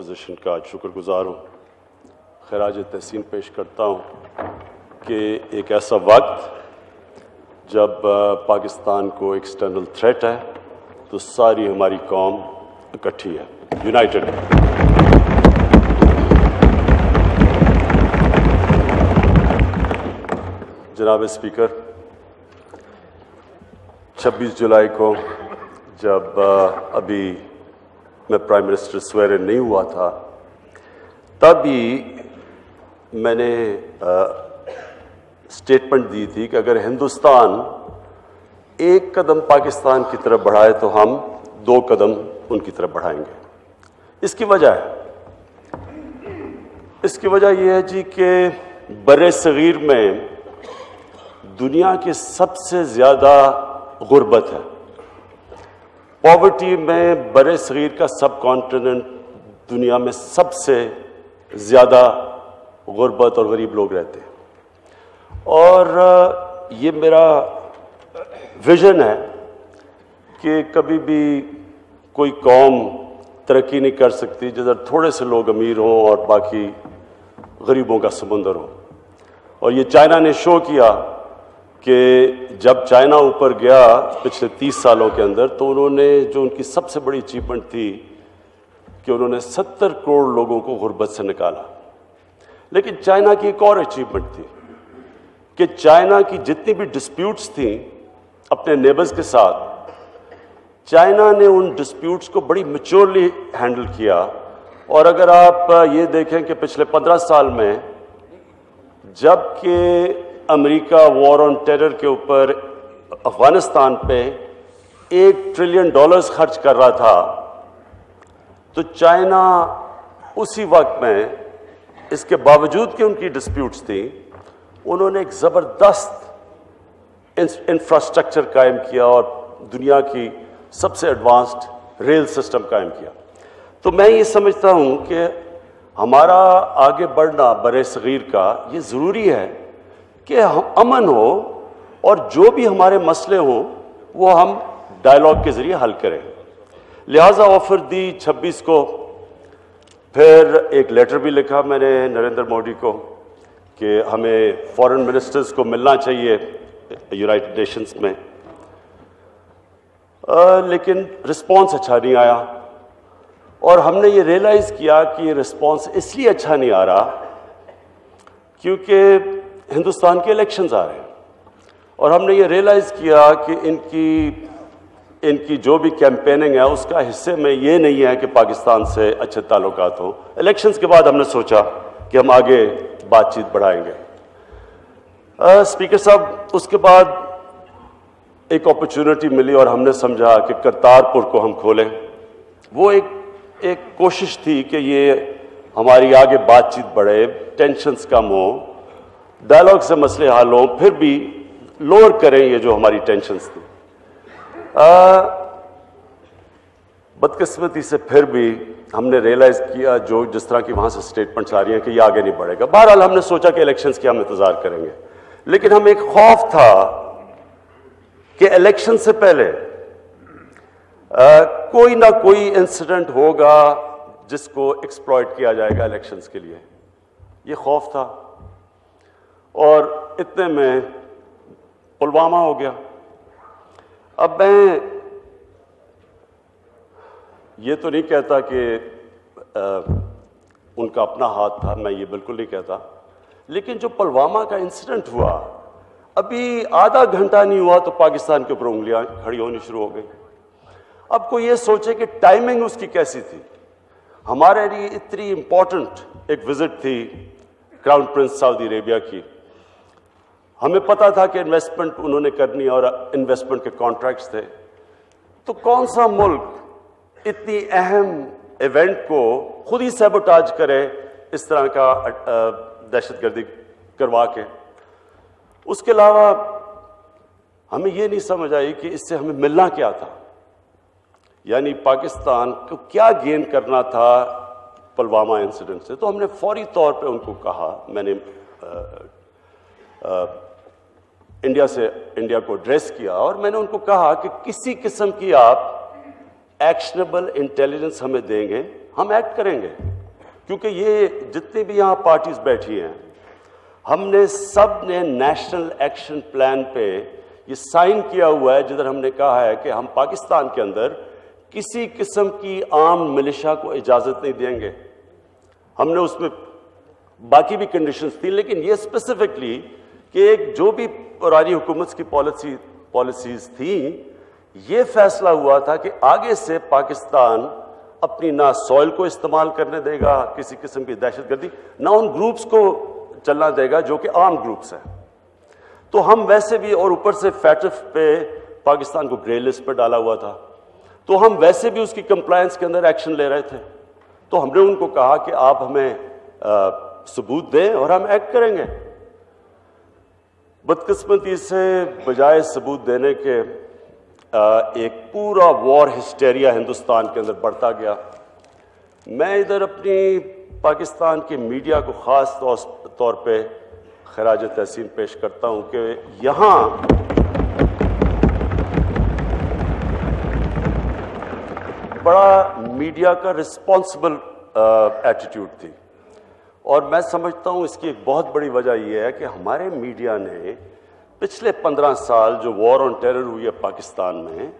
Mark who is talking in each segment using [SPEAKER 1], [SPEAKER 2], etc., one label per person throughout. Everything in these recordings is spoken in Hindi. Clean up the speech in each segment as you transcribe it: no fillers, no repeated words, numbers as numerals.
[SPEAKER 1] पोजीशन का शुक्रगुजार हूँ। खराज तहसीन पेश करता हूँ कि एक ऐसा वक्त जब पाकिस्तान को एक्सटर्नल थ्रेट है तो सारी हमारी कौम इकट्ठी है, यूनाइटेड है। जनाब स्पीकर, 26 जुलाई को जब अभी मैं प्राइम मिनिस्टर स्वेरिन नहीं हुआ था, तभी मैंने स्टेटमेंट दी थी कि अगर हिंदुस्तान एक कदम पाकिस्तान की तरफ बढ़ाए तो हम 2 कदम उनकी तरफ बढ़ाएंगे। इसकी वजह यह है जी कि बरे सगीर में दुनिया की सबसे ज़्यादा गुर्बत है। पॉवर्टी में बरे सगीर का सब कॉन्टिनेंट दुनिया में सबसे ज़्यादा गुर्बत और गरीब लोग रहते हैं। और ये मेरा विजन है कि कभी भी कोई कौम तरक्की नहीं कर सकती जिधर थोड़े से लोग अमीर हों और बाकी गरीबों का समुंदर हो। और ये चाइना ने शो किया कि जब चाइना ऊपर गया पिछले 30 सालों के अंदर, तो उन्होंने जो उनकी सबसे बड़ी अचीवमेंट थी कि उन्होंने 70 करोड़ लोगों को गुर्बत से निकाला। लेकिन चाइना की एक और अचीवमेंट थी कि चाइना की जितनी भी डिस्प्यूट्स थी अपने नेबर्स के साथ, चाइना ने उन डिस्प्यूट्स को बड़ी मैच्योरली हैंडल किया। और अगर आप ये देखें कि पिछले 15 साल में जबकि अमेरिका वॉर ऑन टेरर के ऊपर अफगानिस्तान पे $1 ट्रिलियन खर्च कर रहा था, तो चाइना उसी वक्त में, इसके बावजूद कि उनकी डिस्प्यूट्स थी, उन्होंने एक ज़बरदस्त इंफ्रास्ट्रक्चर कायम किया और दुनिया की सबसे एडवांस्ड रेल सिस्टम कायम किया। तो मैं ये समझता हूँ कि हमारा आगे बढ़ना बरे सगीर का ये ज़रूरी है कि हम अमन हो और जो भी हमारे मसले हों वो हम डायलॉग के ज़रिए हल करें। लिहाजा ऑफर दी 26 को। फिर एक लेटर भी लिखा मैंने नरेंद्र मोदी को कि हमें फॉरेन मिनिस्टर्स को मिलना चाहिए यूनाइटेड नेशंस में, लेकिन रिस्पॉन्स अच्छा नहीं आया। और हमने ये रियलाइज़ किया कि ये रिस्पॉन्स इसलिए अच्छा नहीं आ रहा क्योंकि हिंदुस्तान के इलेक्शंस आ रहे हैं और हमने ये रियलाइज़ किया कि इनकी जो भी कैंपेनिंग है उसका हिस्से में ये नहीं है कि पाकिस्तान से अच्छे ताल्लुकात हों। इलेक्शंस के बाद हमने सोचा कि हम आगे बातचीत बढ़ाएंगे। स्पीकर साहब, उसके बाद एक अपॉर्चुनिटी मिली और हमने समझा कि करतारपुर को हम खोलें। वो एक कोशिश थी कि ये हमारी आगे बातचीत बढ़े, टेंशन्स कम हो, डायलॉग से मसले हल हों, फिर भी लोअर करें ये जो हमारी टेंशन्स थी। बदकिस्मती से फिर भी हमने रियलाइज़ किया जिस तरह की वहाँ से स्टेटमेंट्स आ रही हैं कि ये आगे नहीं बढ़ेगा। बहरहाल हमने सोचा कि इलेक्शंस की हम इंतज़ार करेंगे, लेकिन हमें एक खौफ था कि इलेक्शन से पहले कोई ना कोई इंसिडेंट होगा जिसको एक्सप्लॉइट किया जाएगा इलेक्शंस के लिए। ये खौफ था और इतने में पुलवामा हो गया। अब मैं ये तो नहीं कहता कि उनका अपना हाथ था, मैं ये बिल्कुल नहीं कहता, लेकिन जो पुलवामा का इंसिडेंट हुआ, अभी आधा घंटा नहीं हुआ तो पाकिस्तान के ऊपर उंगलियां खड़ी होनी शुरू हो गई। अब कोई ये सोचे कि टाइमिंग उसकी कैसी थी। हमारे लिए इतनी इंपॉर्टेंट एक विजिट थी क्राउन प्रिंस सऊदी अरेबिया की। हमें पता था कि इन्वेस्टमेंट उन्होंने करनी और इन्वेस्टमेंट के कॉन्ट्रैक्ट्स थे, तो कौन सा मुल्क इतनी अहम इवेंट को खुद ही सैबोटाज करे इस तरह का दहशतगर्दी करवा के। उसके अलावा हमें ये नहीं समझ आई कि इससे हमें मिलना क्या था, यानी पाकिस्तान को क्या गेन करना था पुलवामा इंसिडेंट से। तो हमने फौरी तौर पे उनको कहा, मैंने इंडिया को एड्रेस किया और मैंने उनको कहा कि किसी किस्म की आप एक्शनेबल इंटेलिजेंस हमें देंगे, हम एक्ट करेंगे। क्योंकि ये जितनी भी यहाँ पार्टीज बैठी हैं, हमने सब ने नेशनल एक्शन प्लान पे ये साइन किया हुआ है, जिधर हमने कहा है कि हम पाकिस्तान के अंदर किसी किस्म की आर्म मिलिशिया को इजाजत नहीं देंगे। हमने उसमें बाकी भी कंडीशंस थी, लेकिन ये स्पेसिफिकली कि एक जो भी पुरानी हुकूमत की पॉलिसीज थी, ये फैसला हुआ था कि आगे से पाकिस्तान अपनी ना सॉइल को इस्तेमाल करने देगा किसी किस्म की दहशतगर्दी, ना उन ग्रुप्स को चलना देगा जो कि आर्म ग्रुप्स हैं। तो हम वैसे भी, और ऊपर से फैटफ पे पाकिस्तान को ग्रे लिस्ट पर डाला हुआ था, तो हम वैसे भी उसकी कंप्लायंस के अंदर एक्शन ले रहे थे। तो हमने उनको कहा कि आप हमें सबूत दें और हम एक्ट करेंगे। बदकिस्मती से बजाय सबूत देने के एक पूरा वॉर हिस्टेरिया हिंदुस्तान के अंदर बढ़ता गया। मैं इधर अपनी पाकिस्तान के मीडिया को ख़ास तौर पे खराज तहसीन पेश करता हूं कि यहाँ बड़ा मीडिया का रिस्पॉन्सिबल एटीट्यूड थी, और मैं समझता हूं इसकी एक बहुत बड़ी वजह यह है कि हमारे मीडिया ने पिछले 15 साल जो वॉर ऑन टेरर हुई है पाकिस्तान में,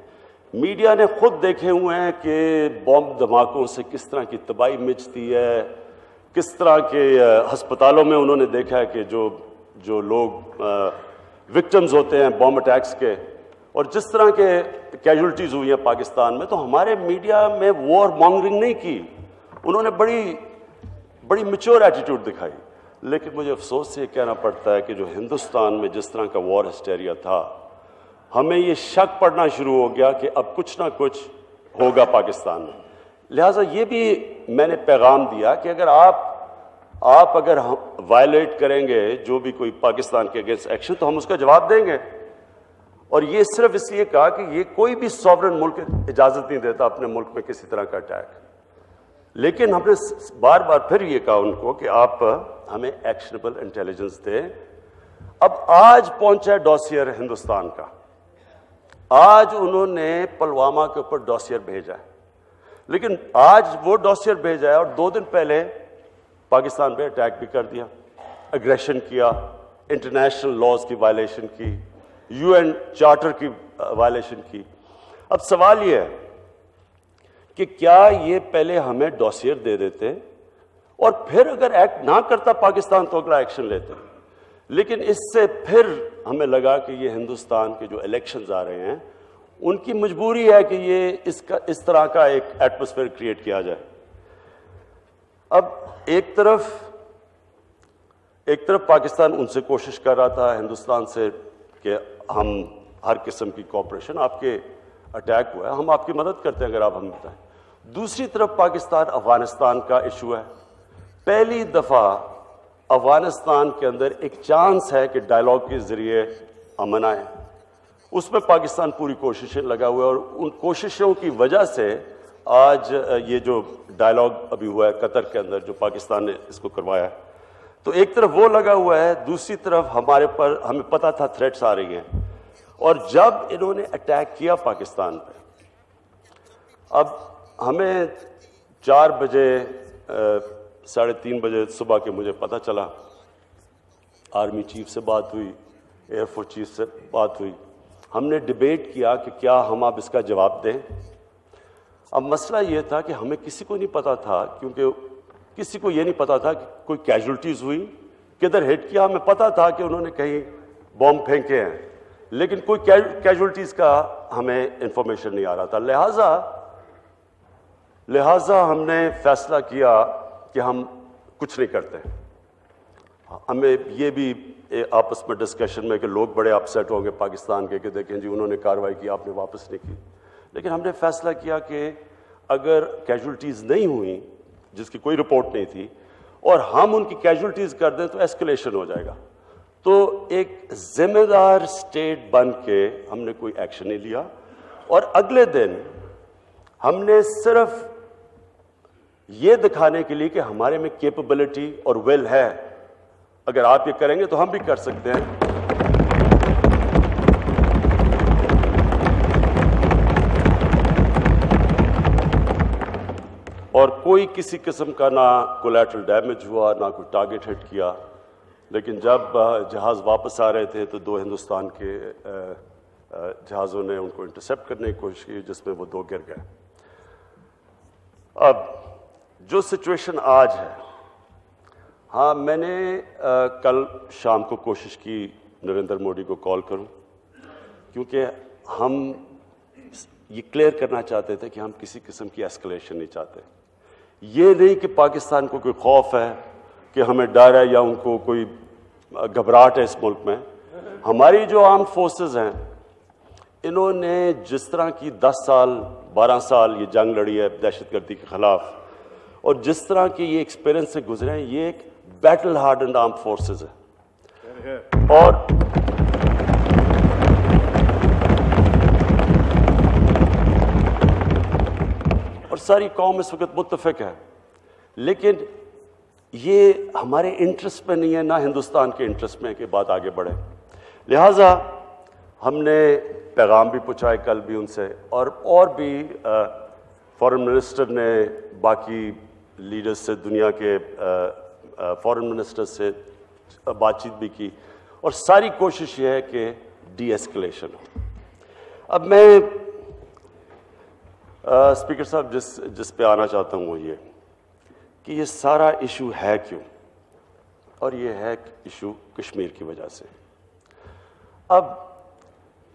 [SPEAKER 1] मीडिया ने खुद देखे हुए हैं कि बॉम्ब धमाकों से किस तरह की तबाही मचती है, किस तरह के अस्पतालों में उन्होंने देखा है कि जो लोग विक्टिम्स होते हैं बॉम्ब अटैक्स के, और जिस तरह के कैजुअलिटीज़ हुई हैं पाकिस्तान में। तो हमारे मीडिया में वॉर मॉन्गरिंग नहीं की, उन्होंने बड़ी मैच्योर एटीट्यूड दिखाई। लेकिन मुझे अफसोस से ये कहना पड़ता है कि जो हिंदुस्तान में जिस तरह का वॉर हिस्टेरिया था, हमें ये शक पड़ना शुरू हो गया कि अब कुछ ना कुछ होगा पाकिस्तान में। लिहाजा ये भी मैंने पैगाम दिया कि अगर आप अगर वायलेट करेंगे जो भी कोई पाकिस्तान के अगेंस्ट एक्शन, तो हम उसका जवाब देंगे। और ये सिर्फ इसलिए कहा कि ये कोई भी सॉवरेन मुल्क इजाजत नहीं देता अपने मुल्क में किसी तरह का अटैक। लेकिन हमने बार बार फिर ये कहा उनको कि आप हमें एक्शनेबल इंटेलिजेंस दें। अब आज पहुंचा है डॉसियर हिंदुस्तान का, आज उन्होंने पुलवामा के ऊपर डॉसियर भेजा है, लेकिन आज वो डॉसियर भेजा है और 2 दिन पहले पाकिस्तान पे अटैक भी कर दिया, एग्रेशन किया, इंटरनेशनल लॉज की वायलेशन की, यूएन चार्टर की वायलेशन की। अब सवाल यह है कि क्या ये पहले हमें डॉसियर दे देते और फिर अगर एक्ट ना करता पाकिस्तान तो अगला एक्शन लेते। लेकिन इससे फिर हमें लगा कि ये हिंदुस्तान के जो इलेक्शंस आ रहे हैं उनकी मजबूरी है कि ये इस तरह का एक एटमॉस्फेयर क्रिएट किया जाए। अब एक तरफ पाकिस्तान उनसे कोशिश कर रहा था हिंदुस्तान से कि हम हर किस्म की कोऑपरेशन, आपके अटैक हुआ है हम आपकी मदद करते हैं अगर आप हमें बताएं। दूसरी तरफ पाकिस्तान अफगानिस्तान का इशू है। पहली दफा अफगानिस्तान के अंदर एक चांस है कि डायलॉग के जरिए अमन आए, उसमें पाकिस्तान पूरी कोशिशें लगा हुआ है, और उन कोशिशों की वजह से आज ये जो डायलॉग अभी हुआ है कतर के अंदर, जो पाकिस्तान ने इसको करवाया है, तो एक तरफ वो लगा हुआ है, दूसरी तरफ हमें पता था थ्रेट्स आ रही हैं। और जब इन्होंने अटैक किया पाकिस्तान पे, अब हमें 4 बजे 3:30 बजे सुबह के मुझे पता चला, आर्मी चीफ से बात हुई, एयरफोर्स चीफ से बात हुई, हमने डिबेट किया कि क्या हम अब इसका जवाब दें। अब मसला ये था कि हमें किसी को नहीं पता था, क्योंकि किसी को ये नहीं पता था कि कोई कैजुअलिटीज हुई, किधर हिट किया। हमें पता था कि उन्होंने कहीं बॉम्ब फेंके हैं, लेकिन कोई कैजुअलिटीज का हमें इंफॉर्मेशन नहीं आ रहा था। लिहाजा हमने फैसला किया कि हम कुछ नहीं करते। हमें ये भी आपस में डिस्कशन में कि लोग बड़े अपसेट होंगे पाकिस्तान के कि देखें जी उन्होंने कार्रवाई की, आपने वापस नहीं की। लेकिन हमने फैसला किया कि अगर कैजुअलिटीज नहीं हुई, जिसकी कोई रिपोर्ट नहीं थी, और हम उनकी कैजुअलिटीज कर दें तो एस्केलेशन हो जाएगा। तो एक जिम्मेदार स्टेट बन के हमने कोई एक्शन नहीं लिया, और अगले दिन हमने सिर्फ ये दिखाने के लिए कि हमारे में कैपेबिलिटी और विल है, अगर आप ये करेंगे तो हम भी कर सकते हैं। और कोई किसी किस्म का ना कोलैटरल डैमेज हुआ, ना कोई टारगेट हिट किया। लेकिन जब जहाज़ वापस आ रहे थे तो 2 हिंदुस्तान के जहाज़ों ने उनको इंटरसेप्ट करने की कोशिश की, जिसमें वो 2 गिर गए। अब जो सिचुएशन आज है, हाँ, मैंने कल शाम को कोशिश की नरेंद्र मोदी को कॉल करूं, क्योंकि हम ये क्लियर करना चाहते थे कि हम किसी किस्म की एस्केलेशन नहीं चाहते। ये नहीं कि पाकिस्तान को कोई खौफ है, कि हमें डर है या उनको कोई घबराहट है इस मुल्क में। हमारी जो आर्म्ड फोर्सेस हैं, इन्होंने जिस तरह की 10 साल 12 साल ये जंग लड़ी है दहशतगर्दी के खिलाफ, और जिस तरह के ये एक्सपीरियंस से गुजरे हैं, ये एक बैटल हार्डन्ड आर्म्ड फोर्सेस है। और सारी कौम इस वक्त मुत्तफिक है। लेकिन ये हमारे इंटरेस्ट में नहीं है, ना हिंदुस्तान के इंटरेस्ट में कि बात आगे बढ़े। लिहाजा हमने पैगाम भी पहुंचाए कल भी उनसे, और भी फॉरेन मिनिस्टर ने बाकी लीडर्स से, दुनिया के फॉरेन मिनिस्टर से बातचीत भी की, और सारी कोशिश ये है कि डी एस्केलेशन हो। अब मैं स्पीकर साहब जिस पे आना चाहता हूँ वो ये कि ये सारा इशू है क्यों, और ये है इशू कश्मीर की वजह से। अब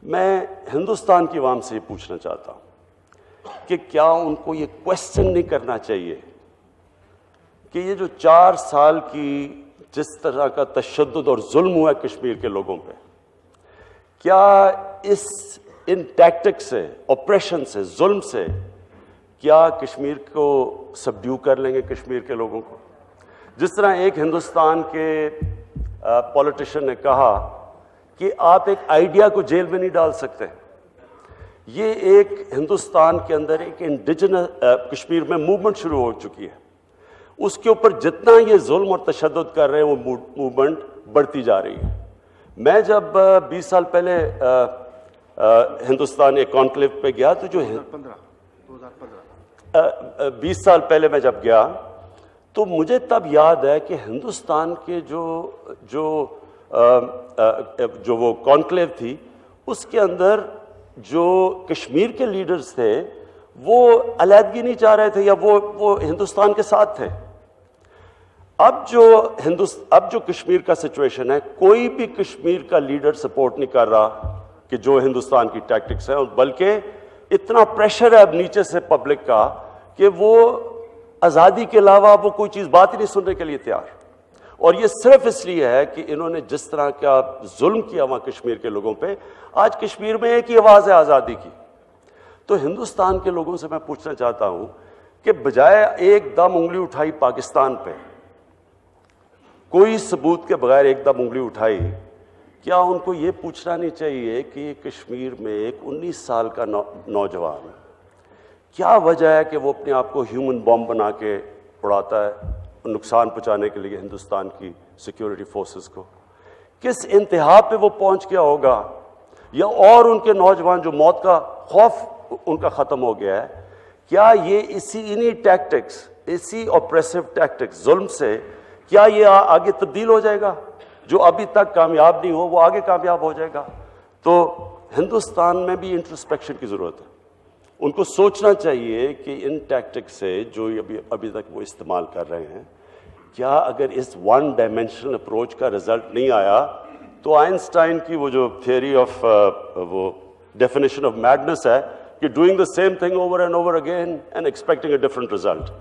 [SPEAKER 1] मैं हिंदुस्तान की आवाम से ये पूछना चाहता हूं कि क्या उनको ये क्वेश्चन नहीं करना चाहिए कि ये जो 4 साल की जिस तरह का तशद्दुद और जुल्म हुआ है कश्मीर के लोगों पे, क्या इन टैक्टिक से, ऑपरेशन से, जुल्म से, क्या कश्मीर को सबड्यू कर लेंगे कश्मीर के लोगों को? जिस तरह एक हिंदुस्तान के पॉलिटिशियन ने कहा कि आप एक आइडिया को जेल में नहीं डाल सकते। ये एक हिंदुस्तान के अंदर एक इंडिजिनस कश्मीर में मूवमेंट शुरू हो चुकी है, उसके ऊपर जितना ये जुल्म और तशद्दुद कर रहे हैं वो मूवमेंट बढ़ती जा रही है। मैं जब 20 साल पहले हिंदुस्तान एक कॉन्क्लेव पे गया तो जो 20 साल पहले मैं जब गया तो मुझे तब याद है कि हिंदुस्तान के जो वो कॉन्क्लेव थी उसके अंदर जो कश्मीर के लीडर्स थे वो अलहदगी नहीं चाह रहे थे या वो हिंदुस्तान के साथ थे। अब जो कश्मीर का सिचुएशन है, कोई भी कश्मीर का लीडर सपोर्ट नहीं कर रहा कि जो हिंदुस्तान की टैक्टिक्स है, बल्कि इतना प्रेशर है अब नीचे से पब्लिक का कि वो आज़ादी के अलावा वो कोई चीज़ बात ही नहीं सुनने के लिए तैयार। और ये सिर्फ इसलिए है कि इन्होंने जिस तरह का जुल्म किया वहां कश्मीर के लोगों पे। आज कश्मीर में एक ही आवाज़ है आज़ादी की। तो हिंदुस्तान के लोगों से मैं पूछना चाहता हूं कि बजाय एकदम उंगली उठाई पाकिस्तान पे, कोई सबूत के बगैर एकदम उंगली उठाई, क्या उनको ये पूछना नहीं चाहिए कि कश्मीर में एक 19 साल का नौजवान, क्या वजह है कि वो अपने आप को ह्यूमन बॉम्ब बना के उड़ाता है नुकसान पहुंचाने के लिए हिंदुस्तान की सिक्योरिटी फोर्सेस को? किस इंतहा पे वो पहुंच गया होगा, या और उनके नौजवान जो मौत का खौफ उनका खत्म हो गया है, क्या ये इन्हीं टैक्टिक्स, इसी ऑपरेसिव टैक्टिक्स, जुल्म से क्या ये आगे तब्दील हो जाएगा? जो अभी तक कामयाब नहीं हो वो आगे कामयाब हो जाएगा। तो हिंदुस्तान में भी इंट्रोस्पेक्शन की जरूरत है। उनको सोचना चाहिए कि इन टैक्टिक्स से जो अभी तक वो इस्तेमाल कर रहे हैं, क्या अगर इस वन डायमेंशनल अप्रोच का रिजल्ट नहीं आया तो आइंस्टाइन की वो जो थियरी ऑफ वो डेफिनेशन ऑफ मैडनेस है कि doing the same thing over and over again and expecting a different result.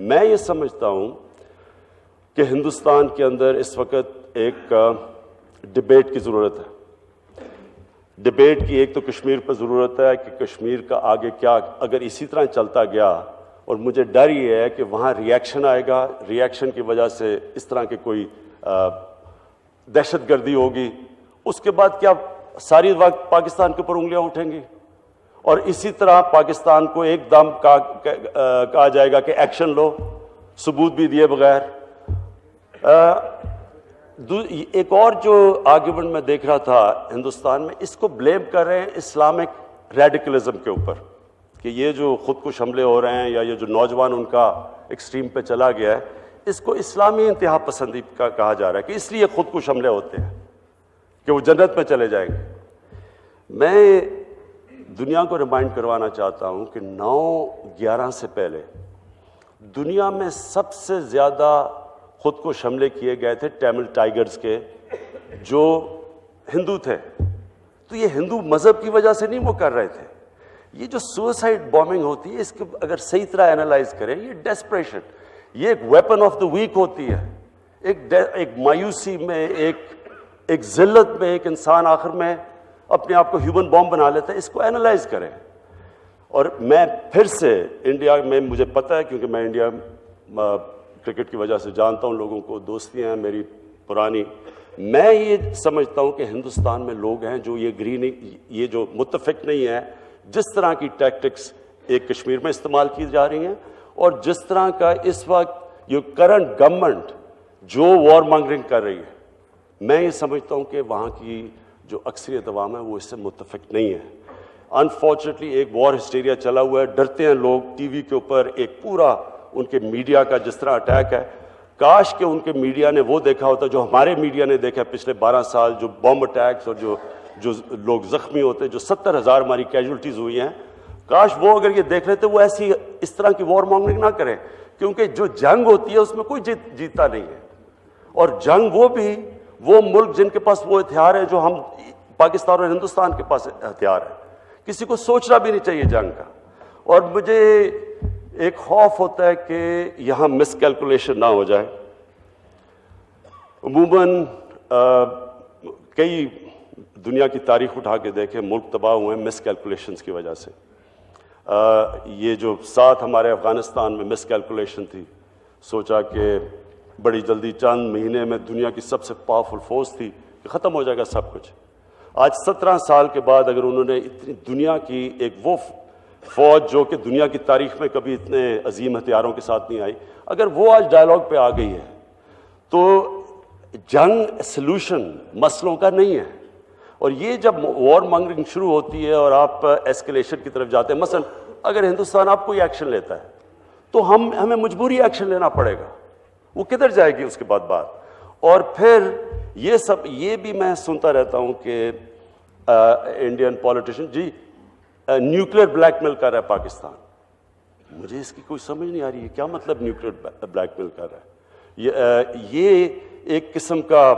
[SPEAKER 1] मैं ये समझता हूं कि हिंदुस्तान के अंदर इस वक्त एक डिबेट की जरूरत है। डिबेट की एक तो कश्मीर पर ज़रूरत है कि कश्मीर का आगे क्या, अगर इसी तरह चलता गया, और मुझे डर ये है कि वहाँ रिएक्शन आएगा, रिएक्शन की वजह से इस तरह के कोई दहशतगर्दी होगी, उसके बाद क्या सारी वक्त पाकिस्तान के ऊपर उंगलियां उठेंगी और इसी तरह पाकिस्तान को एकदम कहा जाएगा कि एक्शन लो, सबूत भी दिए बगैर। एक और जो आर्ग्यूमेंट मैं देख रहा था हिंदुस्तान में, इसको ब्लेम कर रहे हैं इस्लामिक रेडिकलिज्म के ऊपर कि ये जो खुदकुश हमले हो रहे हैं या ये जो नौजवान उनका एक्सट्रीम पे चला गया है, इसको इस्लामी इंतहा पसंदी का कहा जा रहा है कि इसलिए खुदकुश हमले होते हैं कि वो जन्नत में चले जाएंगे। मैं दुनिया को रिमाइंड करवाना चाहता हूं कि 9/11 से पहले दुनिया में सबसे ज्यादा खुदकुश हमले किए गए थे तमिल टाइगर्स के, जो हिंदू थे। तो ये हिंदू मजहब की वजह से नहीं वो कर रहे थे। ये जो सुसाइड बॉम्बिंग होती है, इसके अगर सही तरह एनालाइज करें, ये डेस्परेशन, ये एक वेपन ऑफ द वीक होती है। एक मायूसी में, एक जिल्लत में एक इंसान आखिर में अपने आप को ह्यूमन बॉम्ब बना लेता है। इसको एनालाइज करें। और मैं फिर से इंडिया में, मुझे पता है क्योंकि मैं इंडिया क्रिकेट की वजह से जानता हूं लोगों को, दोस्तियां हैं मेरी पुरानी। मैं ये समझता हूं कि हिंदुस्तान में लोग हैं जो ये जो मुत्तफिक नहीं है जिस तरह की टैक्टिक्स एक कश्मीर में इस्तेमाल की जा रही हैं, और जिस तरह का इस वक्त ये करंट गवर्नमेंट जो वॉर मॉन्गरिंग कर रही है, मैं ये समझता हूं कि वहां की जो अक्सरियत अवाम है वो इससे मुत्तफिक नहीं है। अनफॉर्चुनेटली एक वॉर हिस्टीरिया चला हुआ है, डरते हैं लोग। टीवी के ऊपर एक पूरा उनके मीडिया का जिस तरह अटैक है, काश के उनके मीडिया ने वो देखा होता जो हमारे मीडिया ने देखा पिछले 12 साल, जो बॉम्ब अटैक्स और जो लोग जख्मी होते, जो 70,000 हमारी कैजुअल्टीज हुई हैं। काश वो अगर ये देख लेते, वो ऐसी इस तरह की वॉर मॉन्गरिंग ना करें, क्योंकि जो जंग होती है उसमें कोई जीता नहीं है। और जंग वो मुल्क जिनके पास वो हथियार है जो हम पाकिस्तान और हिंदुस्तान के पास हथियार है। किसी को सोचना भी नहीं चाहिए जंग का। और मुझे एक खौफ होता है कि यहां मिसकैलकुलेशन ना हो जाए। अमूमन कई दुनिया की तारीख उठा के देखें, मुल्क तबाह हुए हैं मिसकैलकुलेशंस की वजह से। ये जो साथ हमारे अफगानिस्तान में मिसकैलकुलेशन थी, सोचा कि बड़ी जल्दी चंद महीने में दुनिया की सबसे पावरफुल फोर्स थी कि ख़त्म हो जाएगा सब कुछ। आज 17 साल के बाद अगर उन्होंने इतनी दुनिया की एक वो फौज जो कि दुनिया की तारीख में कभी इतने अजीम हथियारों के साथ नहीं आई, अगर वो आज डायलॉग पे आ गई है, तो जंग सलूशन मसलों का नहीं है। और ये जब वॉर मॉन्गरिंग शुरू होती है और आप एस्केलेशन की तरफ जाते हैं, मसलन अगर हिंदुस्तान आप कोई एक्शन लेता है तो हमें मजबूरी एक्शन लेना पड़ेगा। वो किधर जाएगी उसके बाद बात। और फिर ये भी मैं सुनता रहता हूं कि इंडियन पॉलिटिशियन जी न्यूक्लियर ब्लैकमेल कर रहा है पाकिस्तान। मुझे इसकी कोई समझ नहीं आ रही है, क्या मतलब न्यूक्लियर ब्लैकमेल कर रहा है। ये एक किस्म का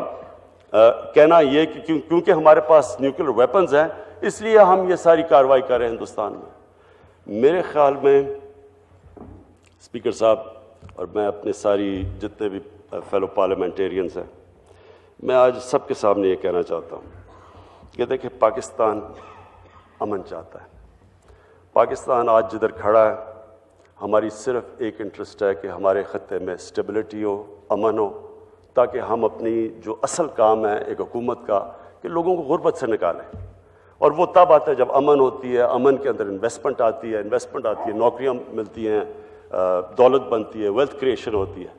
[SPEAKER 1] कहना ये कि क्योंकि हमारे पास न्यूक्लियर वेपन्स हैं इसलिए हम ये सारी कार्रवाई कर रहे हैं हिंदुस्तान में। मेरे ख्याल में स्पीकर साहब और मैं अपने सारी जितने भी फेलो पार्लियामेंटेरियंस हैं, मैं आज सबके सामने ये कहना चाहता हूँ कि देखिए, पाकिस्तान अमन चाहता है। पाकिस्तान आज जिधर खड़ा है, हमारी सिर्फ एक इंटरेस्ट है कि हमारे खत्ते में स्टेबिलिटी हो, अमन हो, ताकि हम अपनी जो असल काम है एक हुकूमत का कि लोगों को गुर्बत से निकालें। और वो तब आता है जब अमन होती है, अमन के अंदर इन्वेस्टमेंट आती है, नौकरियां मिलती हैं, दौलत बनती है, वेल्थ क्रिएशन होती है।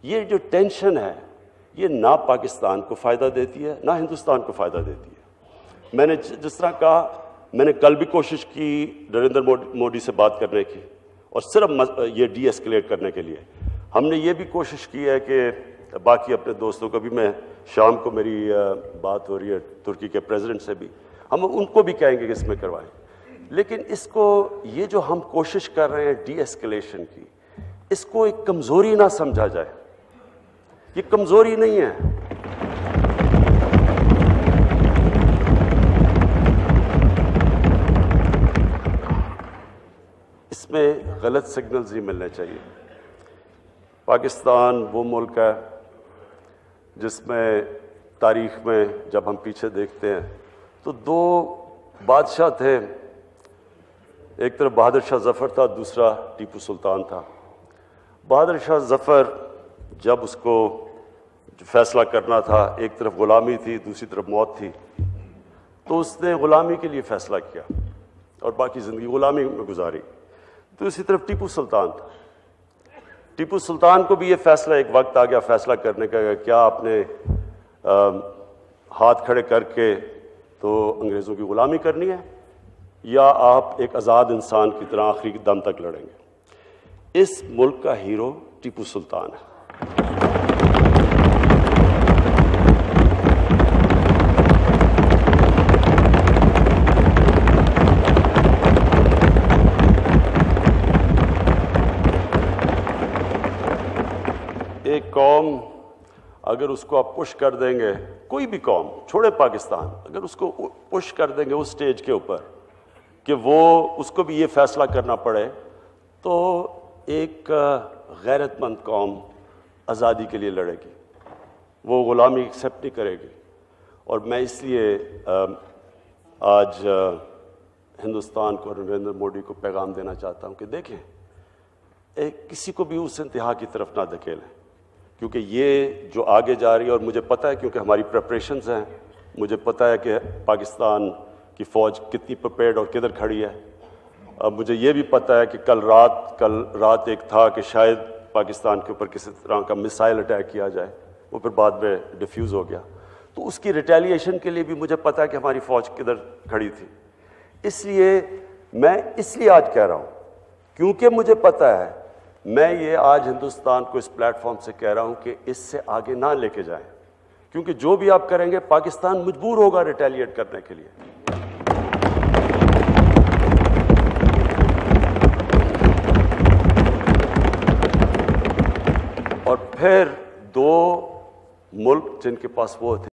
[SPEAKER 1] ये जो टेंशन है ये ना पाकिस्तान को फ़ायदा देती है ना हिंदुस्तान को फ़ायदा देती है। मैंने जिस तरह कहा, मैंने कल भी कोशिश की नरेंद्र मोदी से बात करने की और सिर्फ ये डी एस्केलेट करने के लिए। हमने ये भी कोशिश की है कि बाकी अपने दोस्तों को भी, मैं शाम को मेरी बात हो रही है तुर्की के प्रेसिडेंट से भी, हम उनको भी कहेंगे कि इसमें करवाएं। लेकिन इसको ये जो हम कोशिश कर रहे हैं डी एस्केलेशन की, इसको एक कमज़ोरी ना समझा जाए। ये कमज़ोरी नहीं है। इसमें गलत सिग्नल्स ही मिलने चाहिए। पाकिस्तान वो मुल्क है जिसमें तारीख में जब हम पीछे देखते हैं तो दो बादशाह थे, एक तरफ बहादुर शाह जफ़र था, दूसरा टीपू सुल्तान था। बहादुर शाह जफ़र जब उसको फैसला करना था, एक तरफ ग़ुलामी थी, दूसरी तरफ मौत थी, तो उसने ग़ुलामी के लिए फ़ैसला किया और बाकी ज़िंदगी ग़ुलामी में गुजारी। दूसरी तरफ टीपू सुल्तान था। टीपू सुल्तान को भी ये फैसला, एक वक्त आ गया फैसला करने का, क्या आपने हाथ खड़े करके तो अंग्रेज़ों की ग़ुलामी करनी है या आप एक आज़ाद इंसान की तरह आखिरी दम तक लड़ेंगे। इस मुल्क का हीरो टीपू सुल्तान है। एक कौम अगर उसको आप पुश कर देंगे, कोई भी कौम छोड़े पाकिस्तान, अगर उसको पुश कर देंगे उस स्टेज के ऊपर कि वो उसको भी ये फैसला करना पड़े, तो एक गैरतमंद कौम आज़ादी के लिए लड़ेगी, वो ग़ुलामी एक्सेप्ट नहीं करेगी। और मैं इसलिए आज हिंदुस्तान को, नरेंद्र मोदी को पैगाम देना चाहता हूँ कि देखें, किसी को भी उस इंतहा की तरफ ना धकेलें, क्योंकि ये जो आगे जा रही है, और मुझे पता है क्योंकि हमारी प्रेपरेशंस हैं, मुझे पता है कि पाकिस्तान की फ़ौज कितनी प्रिपेयर्ड और किधर खड़ी है। अब मुझे ये भी पता है कि कल रात एक था कि शायद पाकिस्तान के ऊपर किसी तरह का मिसाइल अटैक किया जाए, वो फिर बाद में डिफ्यूज़ हो गया। तो उसकी रिटेलिएशन के लिए भी मुझे पता है कि हमारी फ़ौज किधर खड़ी थी। इसलिए मैं आज कह रहा हूँ, क्योंकि मुझे पता है, मैं ये आज हिंदुस्तान को इस प्लेटफॉर्म से कह रहा हूं कि इससे आगे ना लेके जाएं, क्योंकि जो भी आप करेंगे पाकिस्तान मजबूर होगा रिटेलिएट करने के लिए। और फिर दो मुल्क जिनके पास वो थे